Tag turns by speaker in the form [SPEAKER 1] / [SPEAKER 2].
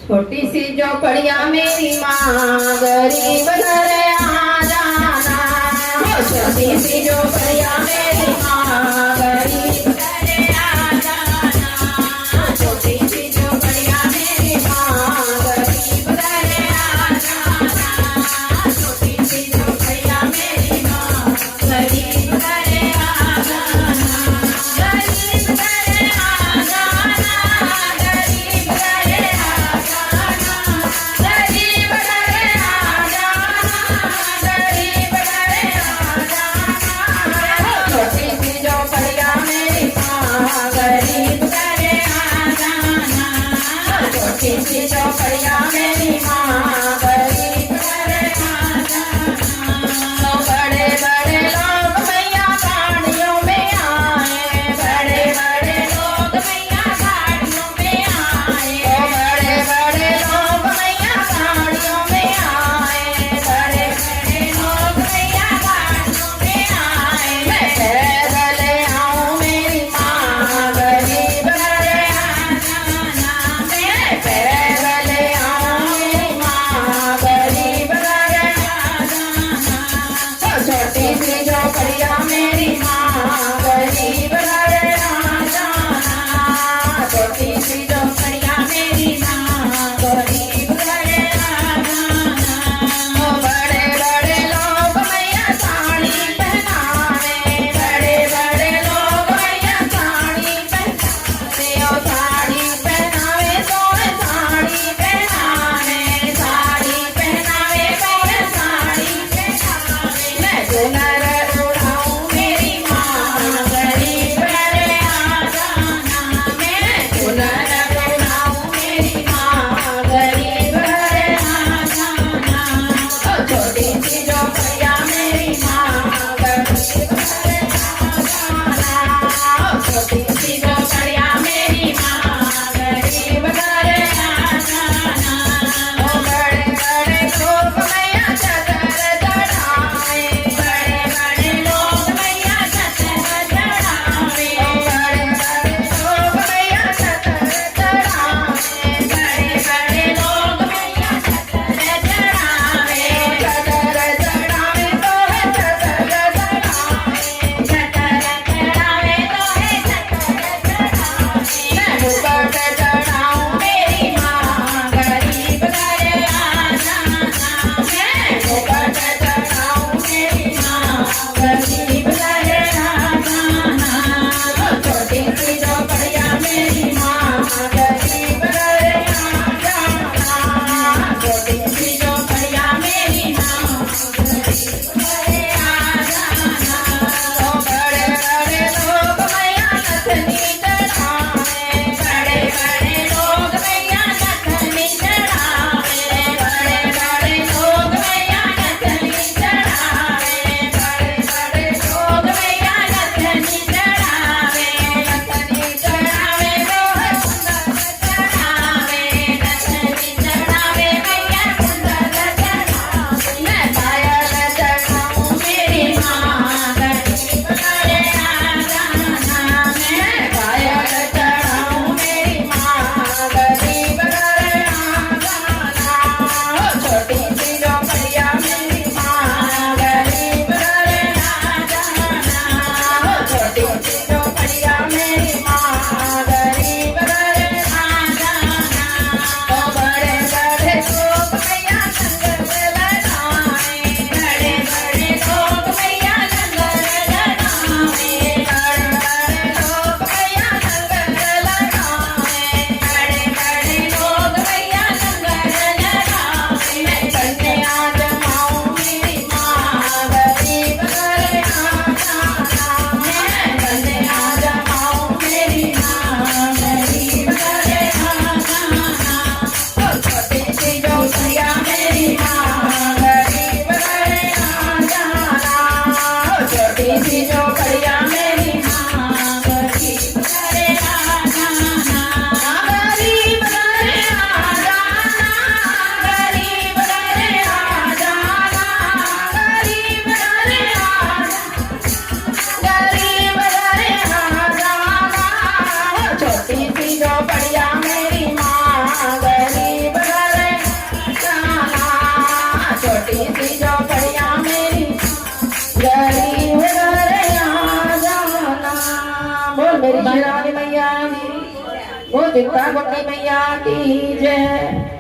[SPEAKER 1] छोटी सी झोपड़िया मेरी माँ गरीब घर आ जाना। छोटी सी झोपड़िया मेरी माँ गरीब घर आ जाना। छोटी सी झोपड़िया मेरी माँ गरीब घर आ जाना। छोटी सी झोपड़िया मेरी माँ गरीब घर आ जाना। गरीब घर आ जाना। गरीब घर आ जाना। गरीब घर आ जाना। गरीब घर आ जाना। छोटी सी झोपड़िया मेरी माँ गरीब घर आ जाना। छोटी सी झोपड़िया मेरी माँ गरीब घर आ जाना। बड़े बड़े लोग मैया गाड़ियों में आए। बड़े बड़े लोग मैया गाड़ियों में आए। बड़े बड़े लोग मैया गाड़ियों में आए। बड़े बड़े लोग मैया गाड़ियों में आए। मैं पैदल आऊं मेरी माँ गरीब घर आ जाना। मैं पैदल आऊं मेरी माँ सी झोपड़ियां मेरी गरीब घर आ जाना। बोल मेरी शिरानी मैया, बोल चित्ता गोटी मैया की जय।